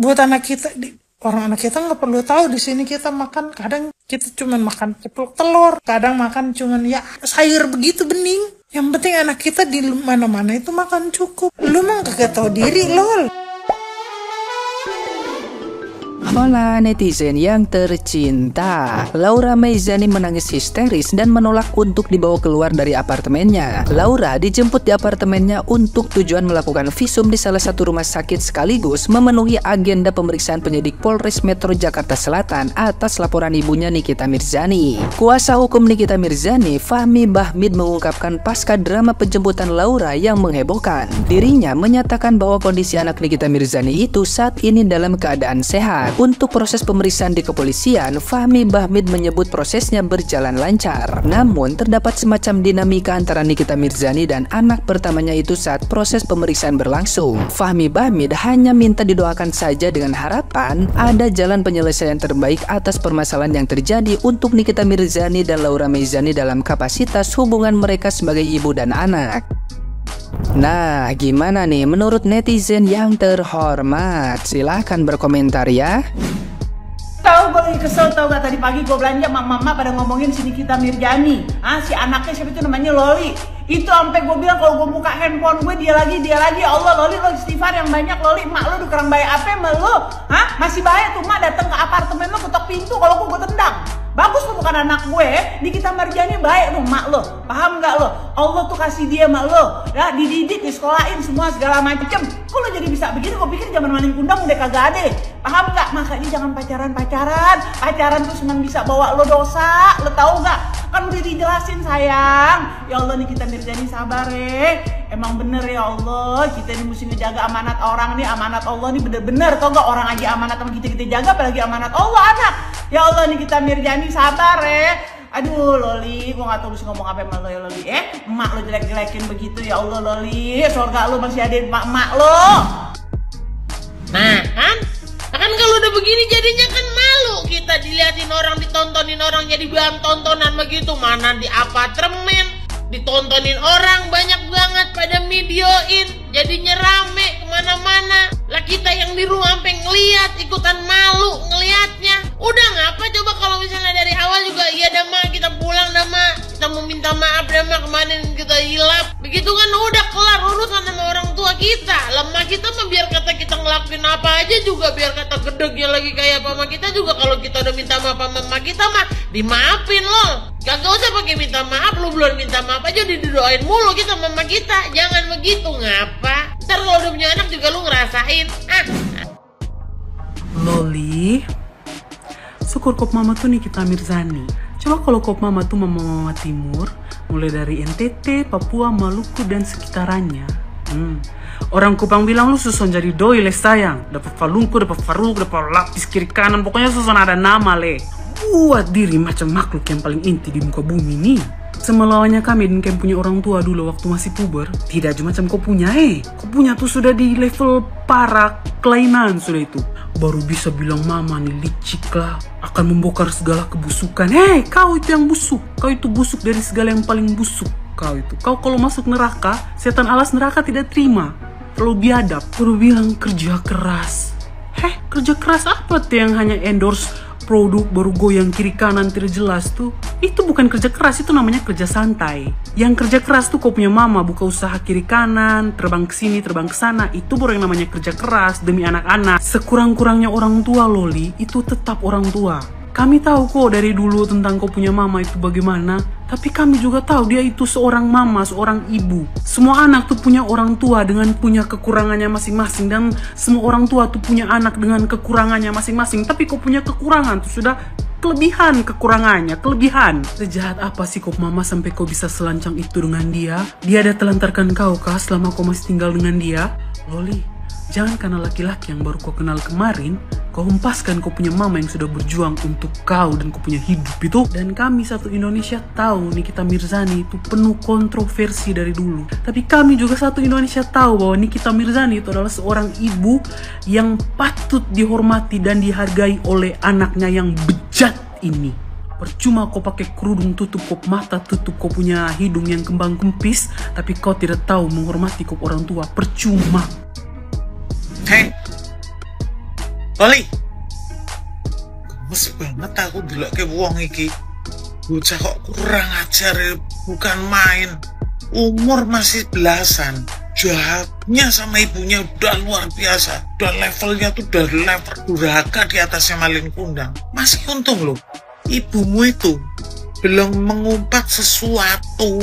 buat anak kita, orang anak kita nggak perlu tahu di sini kita makan, kadang kita cuman makan ceplok telur, kadang makan cuman ya sayur begitu bening. Yang penting anak kita di mana-mana itu makan cukup. Lu mah kagak tahu diri, lol. Hola netizen yang tercinta, Laura Maizani menangis histeris dan menolak untuk dibawa keluar dari apartemennya. Laura dijemput di apartemennya untuk tujuan melakukan visum di salah satu rumah sakit sekaligus memenuhi agenda pemeriksaan penyidik Polres Metro Jakarta Selatan atas laporan ibunya Nikita Mirzani. Kuasa hukum Nikita Mirzani, Fahmi Bahmid, mengungkapkan pasca drama penjemputan Laura yang menghebohkan. Dirinya menyatakan bahwa kondisi anak Nikita Mirzani itu saat ini dalam keadaan sehat. Untuk proses pemeriksaan di kepolisian, Fahmi Bahmid menyebut prosesnya berjalan lancar. Namun, terdapat semacam dinamika antara Nikita Mirzani dan anak pertamanya itu saat proses pemeriksaan berlangsung. Fahmi Bahmid hanya minta didoakan saja dengan harapan ada jalan penyelesaian terbaik atas permasalahan yang terjadi untuk Nikita Mirzani dan Laura Maizani dalam kapasitas hubungan mereka sebagai ibu dan anak. Nah, gimana nih menurut netizen yang terhormat? Silahkan berkomentar ya. Tahu gue lagi kesel, tau gak tadi pagi gue belanja mama pada ngomongin si Nikita Mirzani. Si anaknya siapa itu namanya Loli. Itu sampai gue bilang kalau gue buka handphone gue dia lagi ya Allah Loli lo istighfar yang banyak Loli. Mak lo udah kurang baik apa sama lo? Masih baik tuh mak datang ke apartemen lo ketok pintu kalau gue tendang. Bagus lo bukan anak gue, Nikita Mirzani baik lo mak lo. Paham gak lo? Allah tuh kasih dia mak lo, ya dididik, disekolahin semua segala macem. Kok lo jadi bisa begini? Gue pikir zaman maling kundang udah kagak ada. Paham gak? Makanya jangan pacaran tuh cuma bisa bawa lo dosa. Lo tahu gak? Kan udah dijelasin sayang. Ya Allah Nikita Mirzani sabar emang bener ya Allah, kita ini mesti ngejaga amanat orang nih, amanat Allah nih bener-bener. Tau gak orang aja amanat sama kita jaga, apalagi amanat Allah anak. Ya Allah Nikita Mirzani sabar Aduh Loli, gue gak tahu mesti ngomong apa sama lo ya Loli. Emak lo jelek-jelekin begitu ya Allah Loli. Surga lo masih ada emak lo. Nah kan kalau udah begini jadinya kan malu kita diliatin orang, ditontonin orang jadi bahan tontonan begitu. Mana di apartemen ditontonin orang banyak banget pada videoin, jadinya rame kemana-mana. Lah kita yang di rumah sampai ngeliat ikutan malu ngeliatnya. Udah ngapa coba kalau misalnya dari awal juga iya dah mak kita pulang dah mak, kita mau minta maaf dah mak kemarin kita hilap. Begitu kan udah kelar urusan sama orang tua kita. Lemah kita mah biar kata kita ngelakuin apa aja juga biar kata gedegnya lagi kayak mama kita juga kalau kita udah minta maaf sama mama kita mah dimaafin loh. Gak usah pakai minta maaf, lu belum minta maaf aja udah didoain mulu kita mama kita. Jangan begitu ngapa? Ntar kalau udah punya anak juga lu ngerasain. Loli, syukur kop mama tuh Nikita Mirzani. Coba kalau kop mama tuh mama timur, mulai dari NTT, Papua, Maluku dan sekitarannya. Orang Kupang bilang lu susun jadi doi le sayang. Dapat falungku, dapat faruk, dapat lapis kiri kanan, pokoknya susun ada nama le. Buat diri macam makhluk yang paling inti di muka bumi nih. Semelawannya kami dan kami punya orang tua dulu waktu masih puber. Tidak cuma macam kau punya kau punya tuh sudah di level parah kelainan sudah itu. Baru bisa bilang mama nih licik lah, akan membongkar segala kebusukan. Kau itu yang busuk. Kau itu busuk dari segala yang paling busuk. Kau itu. Kau kalau masuk neraka, setan alas neraka tidak terima. Terlalu biadab. Baru bilang kerja keras. Kerja keras apa tuh yang hanya endorse produk baru goyang kiri kanan tidak jelas tuh? Itu bukan kerja keras, itu namanya kerja santai. Yang kerja keras tuh kau punya mama buka usaha kiri kanan, terbang ke sini, terbang ke sana, itu baru yang namanya kerja keras demi anak-anak. Sekurang-kurangnya orang tua Loli itu tetap orang tua. Kami tahu kok dari dulu tentang kau punya mama itu bagaimana. Tapi kami juga tahu dia itu seorang mama, seorang ibu. Semua anak tuh punya orang tua dengan punya kekurangannya masing-masing. Dan semua orang tua tuh punya anak dengan kekurangannya masing-masing. Tapi kau punya kekurangan tuh sudah kelebihan kekurangannya, kelebihan. Sejahat apa sih kau mama sampai kau bisa selancang itu dengan dia? Dia ada telantarkan kau kah selama kau masih tinggal dengan dia? Loli, jangan karena laki-laki yang baru kau kenal kemarin, kau hempaskan kau punya mama yang sudah berjuang untuk kau dan kau punya hidup itu. Dan kami satu Indonesia tahu Nikita Mirzani itu penuh kontroversi dari dulu. Tapi kami juga satu Indonesia tahu bahwa Nikita Mirzani itu adalah seorang ibu yang patut dihormati dan dihargai oleh anaknya yang bejat ini. Percuma kau pakai kerudung tutup kau mata, tutup kau punya hidung yang kembang kempis, tapi kau tidak tahu menghormati kau orang tua. Percuma. Loli, gemes banget aku dulu ke wong iki. Bocah kok kurang ajar ya, bukan main. Umur masih belasan, jahatnya sama ibunya udah luar biasa. Udah levelnya tuh udah level durhaka di atasnya maling kundang. Masih untung loh, ibumu itu belum mengumpat sesuatu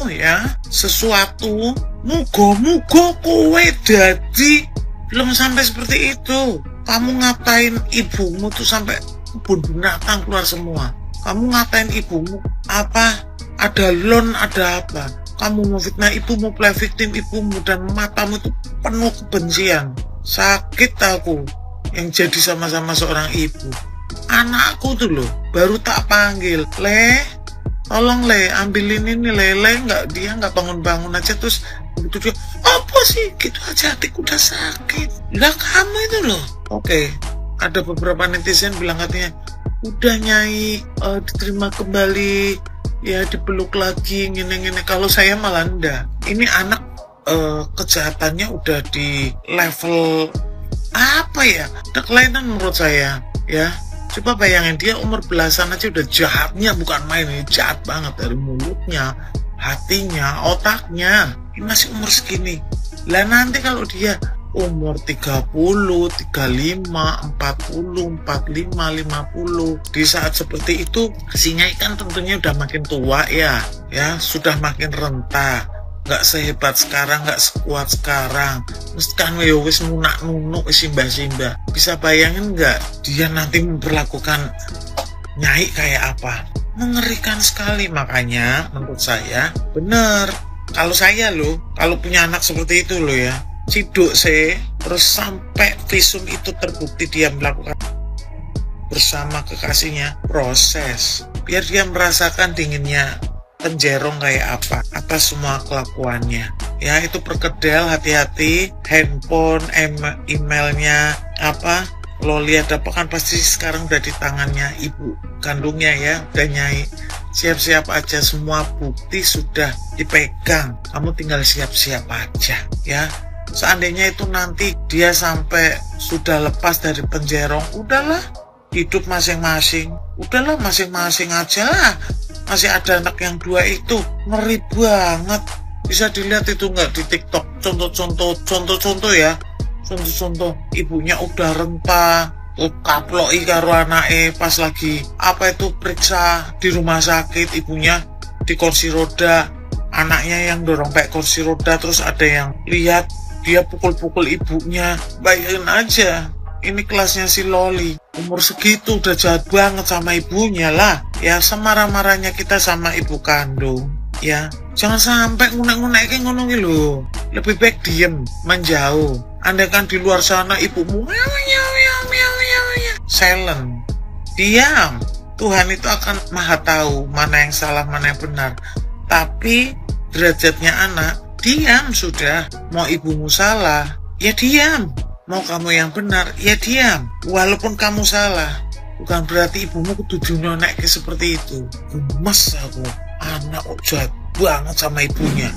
ya, sesuatu. Mugo-mugo kowe dadi belum sampai seperti itu. Kamu ngatain ibumu tuh sampai kebun binatang keluar semua. Kamu ngatain ibumu apa? Ada loan, ada apa? Kamu mau fitnah ibumu, play victim ibumu, dan matamu tuh penuh kebencian. Sakit aku yang jadi sama-sama seorang ibu. Anakku tuh loh, baru tak panggil, Le, tolong Le, ambilin ini Le, dia nggak bangun-bangun aja, terus begitu dia, apa sih? Gitu aja hatiku udah sakit. Lah kamu itu loh. Oke, ada beberapa netizen bilang katanya, udah Nyai, diterima kembali, ya dipeluk lagi, gini-gini. Kalau saya malah enggak. Ini anak kejahatannya udah di level apa ya? Udah kelainan menurut saya, ya. Coba bayangin, dia umur belasan aja udah jahatnya, bukan main. Ini jahat banget dari mulutnya, hatinya, otaknya. Ini masih umur segini. Lah nanti kalau dia umur 30, 35, 40, 45, 50. Di saat seperti itu, si Nyai kan tentunya udah makin tua ya, sudah makin renta. Nggak sehebat sekarang, nggak sekuat sekarang. Mesti kan wis nunak-nunuk, simbah-simbah. Bisa bayangin nggak dia nanti memperlakukan Nyai kayak apa? Mengerikan sekali. Makanya menurut saya, bener. Kalau saya loh, kalau punya anak seperti itu loh ya, ciduk sih, terus sampai visum itu terbukti dia melakukan bersama kekasihnya, proses biar dia merasakan dinginnya penjerong kayak apa atas semua kelakuannya. Ya itu perkedel, hati-hati, handphone, emailnya apa, Loli ada apa kan pasti sekarang udah di tangannya ibu kandungnya ya, udah Nyai. Siap-siap aja, semua bukti sudah dipegang, kamu tinggal siap-siap aja ya. Seandainya itu nanti dia sampai sudah lepas dari penjerong, udahlah, hidup masing-masing. Udahlah, masing-masing aja lah. Masih ada anak yang dua itu, ngeri banget. Bisa dilihat itu nggak di TikTok, contoh-contoh ya. Contoh-contoh, ibunya udah renta, kaploki karo anake pas lagi, apa itu, periksa di rumah sakit, ibunya di kursi roda, anaknya yang dorong pakai kursi roda, terus ada yang lihat, dia pukul-pukul ibunya. Bayangin aja, ini kelasnya si Loli, umur segitu udah jahat banget sama ibunya lah. Ya semarah-marahnya kita sama ibu kandung, ya jangan sampai ngunek-ngunek kayak ngono gitu loh. Lebih baik diem, menjauh. Andaikan di luar sana ibumu silent, diam. Tuhan itu akan maha tahu mana yang salah, mana yang benar. Tapi derajatnya anak, diam sudah. Mau ibumu salah, ya diam. Mau kamu yang benar, ya diam. Walaupun kamu salah, bukan berarti ibumu kudu dinonek seperti itu. Gemes aku, anak kok jahat banget sama ibunya.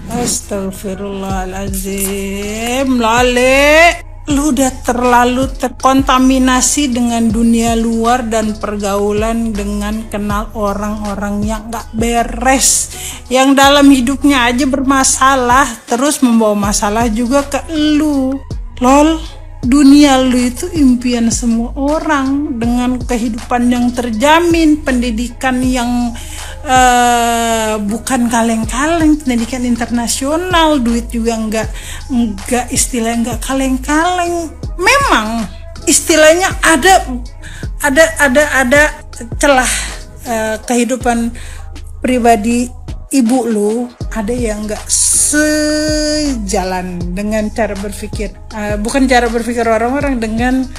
Astagfirullahaladzim, Lale, lu udah terlalu terkontaminasi dengan dunia luar dan pergaulan dengan kenal orang-orang yang gak beres, yang dalam hidupnya aja bermasalah, terus membawa masalah juga ke lu. Lol, dunia lu itu impian semua orang dengan kehidupan yang terjamin, pendidikan yang bukan kaleng-kaleng, pendidikan internasional, duit juga enggak istilahnya enggak kaleng-kaleng. Memang istilahnya ada celah kehidupan pribadi ibu lu, ada yang enggak sejalan dengan cara berpikir, bukan cara berpikir orang-orang, dengan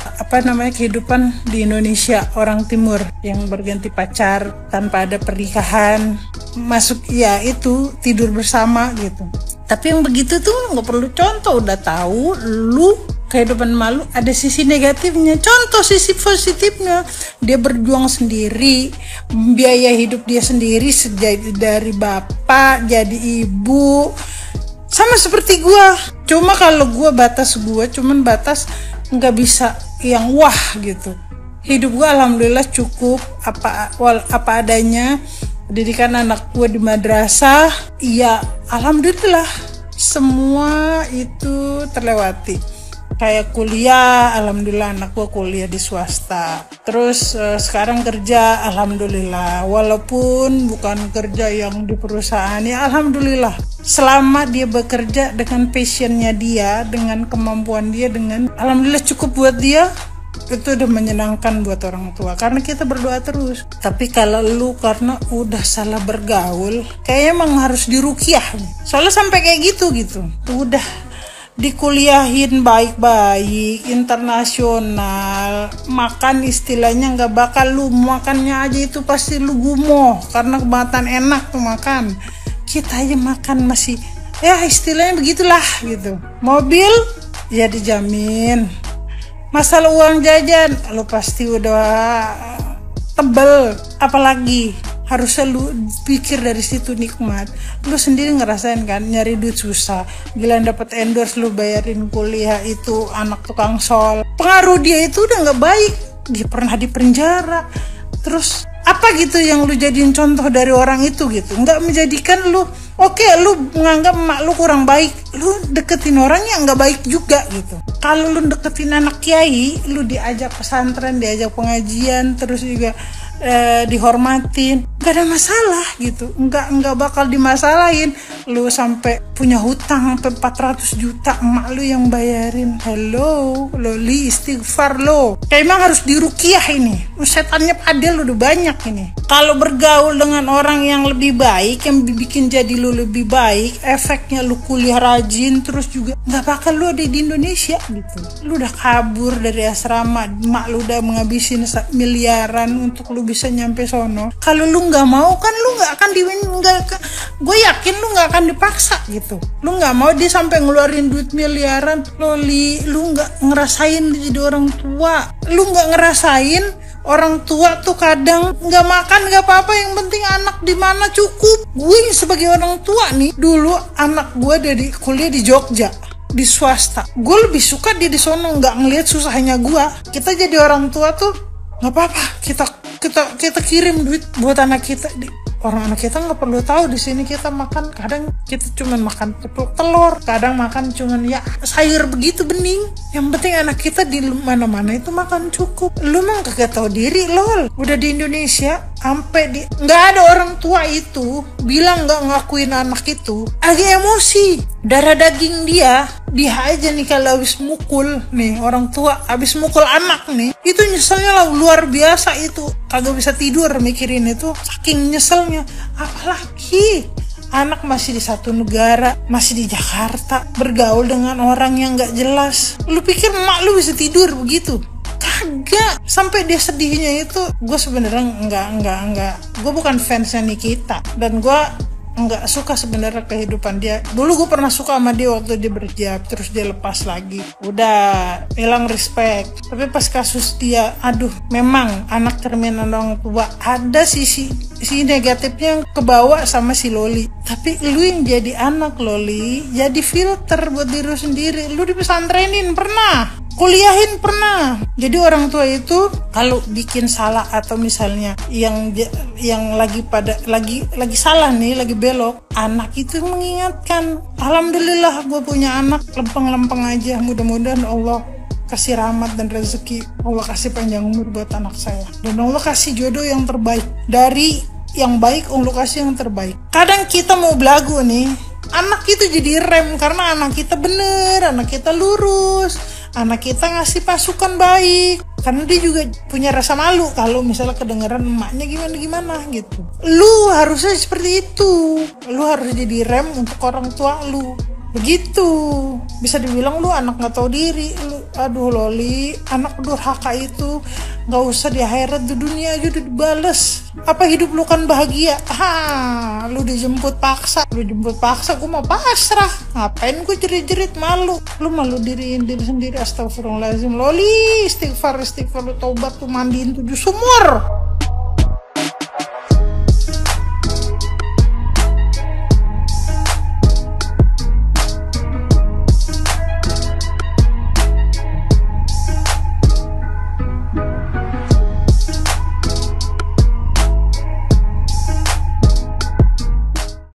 kehidupan di Indonesia orang timur yang berganti pacar tanpa ada pernikahan, masuk ya itu tidur bersama gitu. Tapi yang begitu tuh nggak perlu contoh, udah tahu lu kehidupan malu ada sisi negatifnya. Contoh sisi positifnya, dia berjuang sendiri, biaya hidup dia sendiri, dari bapak jadi ibu, sama seperti gua. Cuma kalau gua cuman batas nggak bisa yang wah gitu. Hidup gue alhamdulillah cukup apa adanya. Pendidikan anak gue di madrasah, ya alhamdulillah semua itu terlewati. Kayak kuliah, alhamdulillah anak gue kuliah di swasta. Terus sekarang kerja, alhamdulillah. Walaupun bukan kerja yang di perusahaan, ya alhamdulillah. Selama dia bekerja dengan passionnya dia, dengan kemampuan dia, dengan alhamdulillah cukup buat dia, itu udah menyenangkan buat orang tua. Karena kita berdoa terus. Tapi kalau lu karena udah salah bergaul, kayaknya emang harus diruqyah. Soalnya sampai kayak gitu. Udah dikuliahin baik-baik, internasional, makan istilahnya nggak bakal lu makannya aja itu pasti lu gumoh karena kebangetan enak tuh makan. Kita aja makan masih ya istilahnya begitulah gitu. Mobil ya dijamin. Masalah uang jajan lu pasti udah tebel, apalagi harusnya lu pikir dari situ nikmat. Lu sendiri ngerasain kan nyari duit susah, gila dapet endorse lu bayarin kuliah itu anak tukang sol. Pengaruh dia itu udah nggak baik, dia pernah di penjara. Terus apa gitu yang lu jadiin contoh dari orang itu gitu? Nggak menjadikan lu oke, lu menganggap emak lu kurang baik, lu deketin orang yang nggak baik juga gitu. Kalau lu deketin anak kiai, lu diajak pesantren, diajak pengajian, terus juga dihormatin, gak ada masalah gitu, nggak bakal dimasalahin. Lu sampai punya hutang sampai 400 juta, emak lu yang bayarin. Hello, loli istighfar lo. Kayak emang harus diruqyah ini. Setannya padel udah banyak ini. Kalau bergaul dengan orang yang lebih baik, yang bikin jadi lu lebih baik, efeknya lu kuliah rajin, terus juga nggak bakal lu ada di Indonesia gitu. Lu udah kabur dari asrama, emak lu udah menghabisin miliaran untuk lu bisa nyampe sono. Kalau lu nggak mau kan lu nggak akan gue yakin lu nggak akan dipaksa gitu. Lu nggak mau dia sampai ngeluarin duit miliaran. Lu nggak ngerasain jadi orang tua. Lu nggak ngerasain orang tua tuh kadang nggak makan nggak apa-apa, yang penting anak di mana cukup. Gue sebagai orang tua nih, dulu anak gue dari kuliah di Jogja di swasta, gue lebih suka dia di sono, nggak ngelihat susahnya gue. Kita jadi orang tua tuh nggak apa-apa, kita kirim duit buat anak kita. Orang anak kita nggak perlu tahu di sini kita makan, kadang kita cuman makan ceplok telur, kadang makan cuman ya sayur begitu bening. Yang penting anak kita di mana-mana itu makan cukup. Lu mah kagak tahu diri lol. Udah di Indonesia sampai nggak ada orang tua itu bilang nggak ngakuin anak itu, agak emosi. Darah daging dia aja nih kalau habis mukul nih orang tua, habis mukul anak nih, itu nyeselnya lah luar biasa itu. Kagak bisa tidur mikirin itu, saking nyeselnya. Apalagi anak masih di satu negara, masih di Jakarta, bergaul dengan orang yang nggak jelas. Lu pikir emak lu bisa tidur begitu? Kagak. Sampai dia sedihnya itu, gue sebenarnya nggak. Gue bukan fansnya Nikita, dan gue nggak suka sebenarnya kehidupan dia. Dulu gue pernah suka sama dia waktu dia berhijab, terus dia lepas lagi, udah hilang respect. Tapi pas kasus dia, aduh, memang anak cerminan orang tua, ada sisi negatifnya yang kebawa sama si Loli. Tapi lu yang jadi anak Loli, jadi filter buat diri lu sendiri. Lu dipesantrenin pernah, kuliahin pernah. Jadi orang tua itu kalau bikin salah atau misalnya yang lagi salah nih, lagi belok, anak itu mengingatkan. Alhamdulillah gue punya anak lempeng-lempeng aja. Mudah-mudahan Allah kasih rahmat dan rezeki, Allah kasih panjang umur buat anak saya, dan Allah kasih jodoh yang terbaik. Dari yang baik Allah kasih yang terbaik. Kadang kita mau belagu nih, anak itu jadi rem karena anak kita bener, anak kita lurus, anak kita ngasih pasukan baik. Karena dia juga punya rasa malu kalau misalnya kedengeran emaknya gimana gitu. Lu harusnya seperti itu. Lu harus jadi rem untuk orang tua lu. Begitu. Bisa dibilang lu anak gak tahu diri. Lu, aduh Loli, anak durhaka itu gak usah di akhirat, di dunia aja udah dibales. Apa hidup lu kan bahagia? Lu dijemput paksa. Gue mau pasrah. Ngapain gue jerit-jerit, malu. Lu malu diriin diri sendiri. Astagfirullahaladzim Loli, istighfar lu, taubat, lu mandiin 7 sumur.